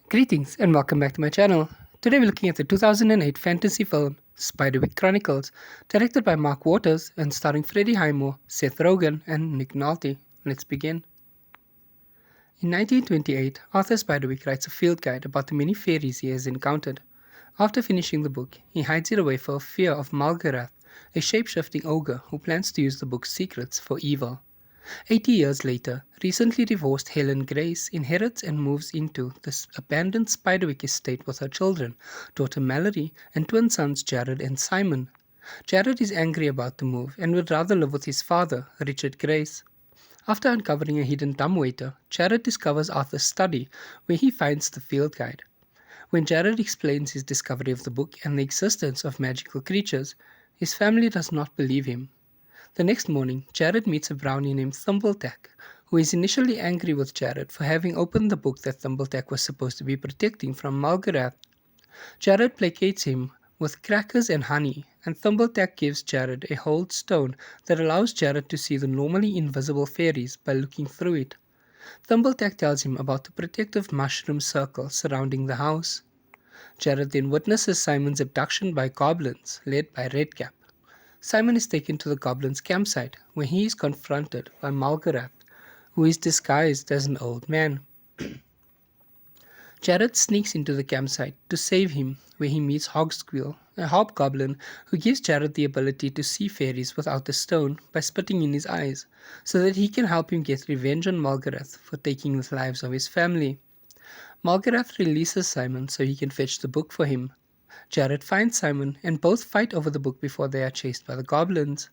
Greetings and welcome back to my channel. Today we're looking at the 2008 fantasy film Spiderwick Chronicles, directed by Mark Waters and starring Freddie Highmore, Seth Rogen, and Nick Nolte. Let's begin. In 1928, Arthur Spiderwick writes a field guide about the many fairies he has encountered. After finishing the book, he hides it away for fear of Bolger, a shape-shifting ogre who plans to use the book's secrets for evil. 80 years later, recently divorced Helen Grace inherits and moves into this abandoned Spiderwick estate with her children, daughter Mallory and twin sons Jared and Simon. Jared is angry about the move and would rather live with his father, Richard Grace. After uncovering a hidden dumbwaiter, Jared discovers Arthur's study, where he finds the field guide. When Jared explains his discovery of the book and the existence of magical creatures, his family does not believe him. The next morning, Jared meets a brownie named Thimbletack, who is initially angry with Jared for having opened the book that Thimbletack was supposed to be protecting from Bolger. Jared placates him with crackers and honey, and Thimbletack gives Jared a hold stone that allows Jared to see the normally invisible fairies by looking through it. Thimbletack tells him about the protective mushroom circle surrounding the house. Jared then witnesses Simon's abduction by goblins, led by Redcap. Simon is taken to the goblins' campsite, where he is confronted by Bolger, who is disguised as an old man. Jared sneaks into the campsite to save him, where he meets Hogsquill, a hobgoblin who gives Jared the ability to see fairies without the stone by spitting in his eyes, so that he can help him get revenge on Bolger for taking the lives of his family. Bolger releases Simon so he can fetch the book for him. Jared finds Simon and both fight over the book before they are chased by the goblins.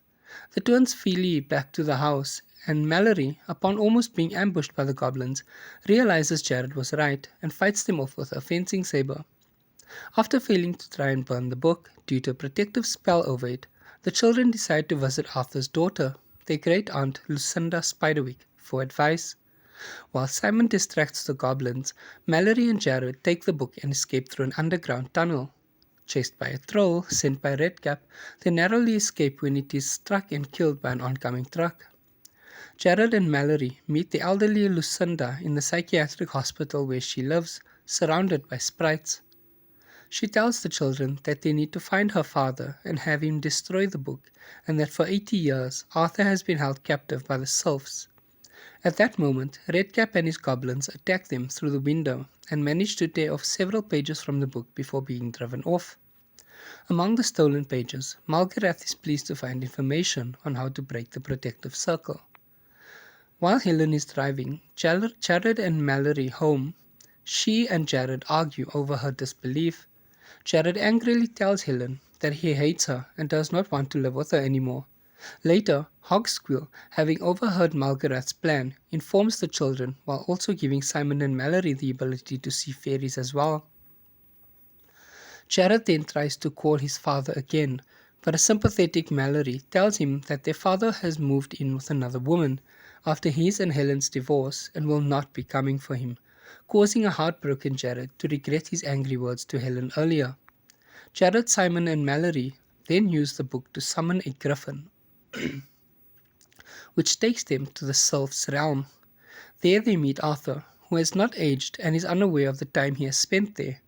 The twins flee back to the house, and Mallory, upon almost being ambushed by the goblins, realizes Jared was right and fights them off with a fencing saber. After failing to try and burn the book due to a protective spell over it, the children decide to visit Arthur's daughter, their great-aunt Lucinda Spiderwick, for advice. While Simon distracts the goblins, Mallory and Jared take the book and escape through an underground tunnel. Chased by a troll sent by Redcap, they narrowly escape when it is struck and killed by an oncoming truck. Jared and Mallory meet the elderly Lucinda in the psychiatric hospital where she lives, surrounded by sprites. She tells the children that they need to find her father and have him destroy the book, and that for 80 years Arthur has been held captive by the sylphs. At that moment, Redcap and his goblins attack them through the window and manage to tear off several pages from the book before being driven off. Among the stolen pages, Bolger is pleased to find information on how to break the protective circle. While Helen is driving Jared and Mallory home, she and Jared argue over her disbelief. Jared angrily tells Helen that he hates her and does not want to live with her anymore. Later, Hogsquill, having overheard Bolger's plan, informs the children while also giving Simon and Mallory the ability to see fairies as well. Jared then tries to call his father again, but a sympathetic Mallory tells him that their father has moved in with another woman after his and Helen's divorce and will not be coming for him, causing a heartbroken Jared to regret his angry words to Helen earlier. Jared, Simon and Mallory then use the book to summon a griffin, which takes them to the sylph's realm. There they meet Arthur, who has not aged and is unaware of the time he has spent there.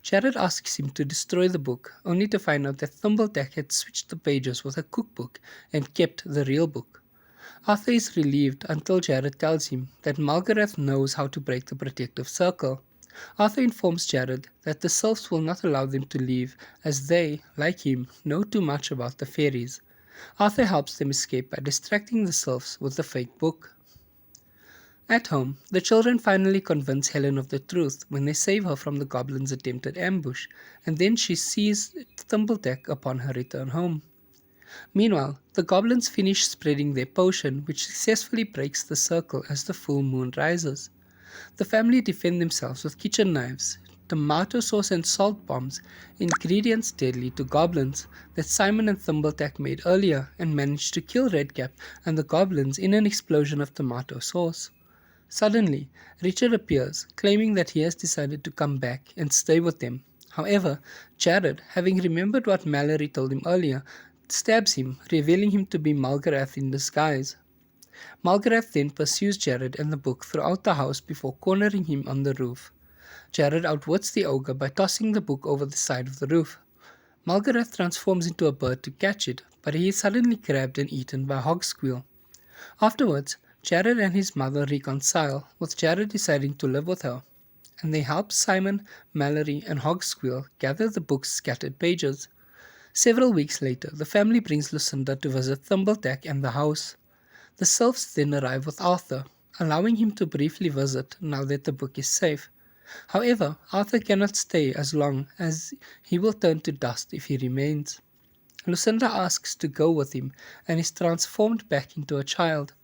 Jared asks him to destroy the book, only to find out that Thimbletack had switched the pages with a cookbook and kept the real book. Arthur is relieved until Jared tells him that Bolger knows how to break the protective circle. Arthur informs Jared that the sylphs will not allow them to leave, as they, like him, know too much about the fairies. Arthur helps them escape by distracting the sylphs with the fake book. At home, the children finally convince Helen of the truth when they save her from the goblins' attempted ambush, and then she sees Thimbletack upon her return home. Meanwhile, the goblins finish spreading their potion, which successfully breaks the circle as the full moon rises. The family defend themselves with kitchen knives, tomato sauce and salt bombs, ingredients deadly to goblins, that Simon and Thimbletack made earlier and managed to kill Redcap and the goblins in an explosion of tomato sauce. Suddenly, Richard appears, claiming that he has decided to come back and stay with them. However, Jared, having remembered what Mallory told him earlier, stabs him, revealing him to be Malgarath in disguise. Malgarath then pursues Jared and the book throughout the house before cornering him on the roof. Jared outwits the ogre by tossing the book over the side of the roof. Malgarath transforms into a bird to catch it, but he is suddenly grabbed and eaten by Hogsquill. Afterwards, Jared and his mother reconcile, with Jared deciding to live with her, and they help Simon, Mallory, and Hogsquill gather the book's scattered pages. Several weeks later, the family brings Lucinda to visit Thumbledeck and the house. The Sylphs then arrive with Arthur, allowing him to briefly visit now that the book is safe. However, Arthur cannot stay as long as he will turn to dust if he remains. Lucinda asks to go with him and is transformed back into a child.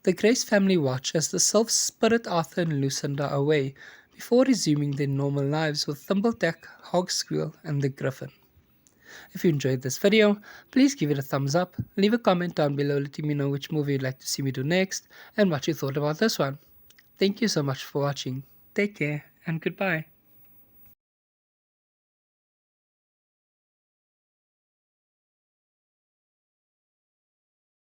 The Grace family watch as the Sylphs spirit Arthur and Lucinda away before resuming their normal lives with Thumbledeck, Hogsquill, and the Griffin. If you enjoyed this video, please give it a thumbs up, leave a comment down below letting me know which movie you'd like to see me do next, and what you thought about this one. Thank you so much for watching. Take care, and goodbye.